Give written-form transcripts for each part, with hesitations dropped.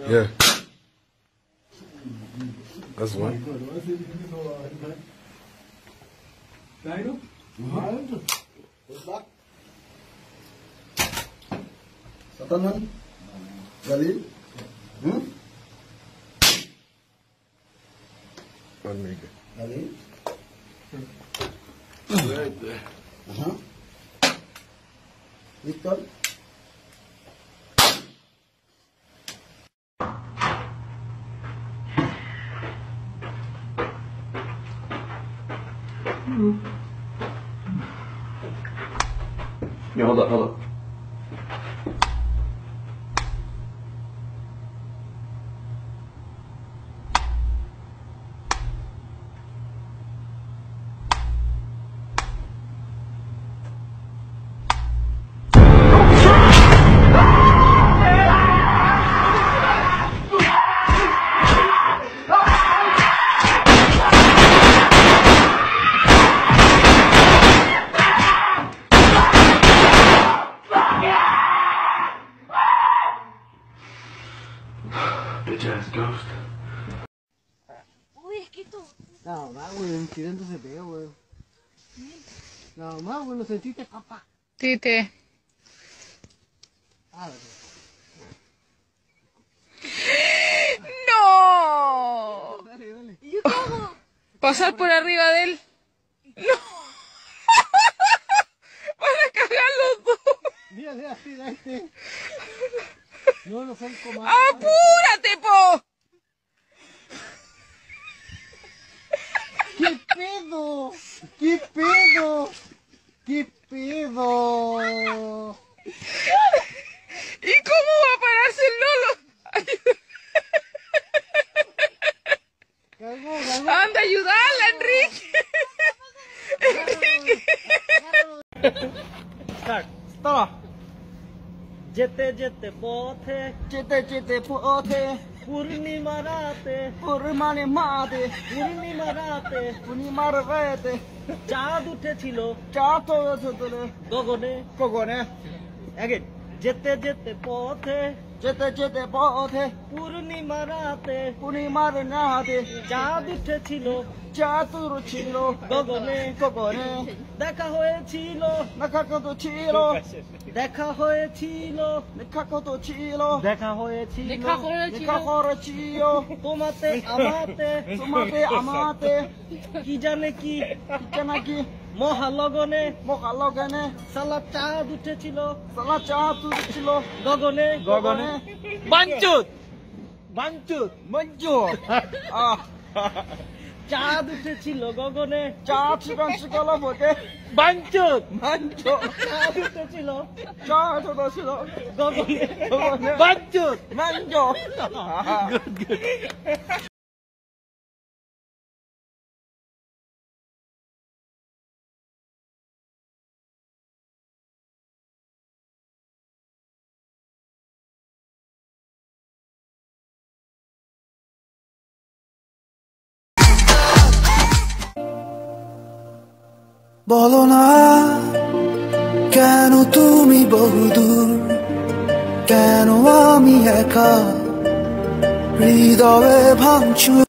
Yeah. That's one. Satanan, Gali, One nigga. Gali, Right there. Victor. Yeah, hold up. Bitch ass ghost. Uy, es que tú. No, más, güey, en accidente se pegó, güey. No, más, güey, lo sentiste, papá. Tite. Ah, ¡No! dale, dale. ¿Y yo qué hago? Pasar por arriba de él. ¡No! Van a cagar los dos. Mira, así, este. No sé cómo. ¡Apúrate, po! ¿Qué pedo? ¿Qué pedo? ¿Qué pedo? ¿Y cómo va a pararse el Lolo? Cagó, cagó. ¡Anda, ayudarla, Enrique! Stop. যেতে যেতে পথে যেতে যেতে পথে পূর্ণিমা রাতে পূর্ণিমার রাতে চাঁদ উঠেছিল গগনে আগে যেতে যেতে পথে পূর্ণিমা রাতে চাঁদ উঠেছিল গগনে দেখা হয়েছিল তোমাতে আমাতে কি জানে কি মহালগনে সালা চাঁদ উঠেছিল গগনে বাঞ্চুত চাঁদ উঠেছিল গগনে বাঞ্চুত চাঁদ উঠেছিল গগনে বাঞ্চুত গুড বলো না কেন তুমি বহুদূর, কেন আমি একা হৃদয়ে ভাঙচুর।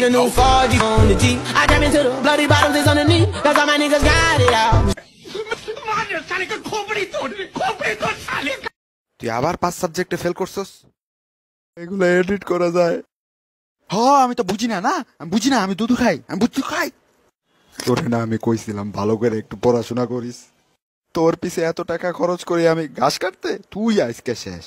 A new 4G on the G. I jam into the bloody bottoms is underneath. Cause all my niggas got it out. তুই আবার 5 সাবজেক্টে ফেল করছস? এগুলো এডিট করা যায়? হ্যাঁ, আমি তো বুঝি না, আমি বুঝি না, আমি দুধ খাই, আমি বুঝি খাই। তোরে না আমি কইছিলাম ভালো করে একটু পড়াশোনা করিস। তোর পিছে এত টাকা খরচ করে আমি ঘাস কাটতে, তুই আজকে শেষ।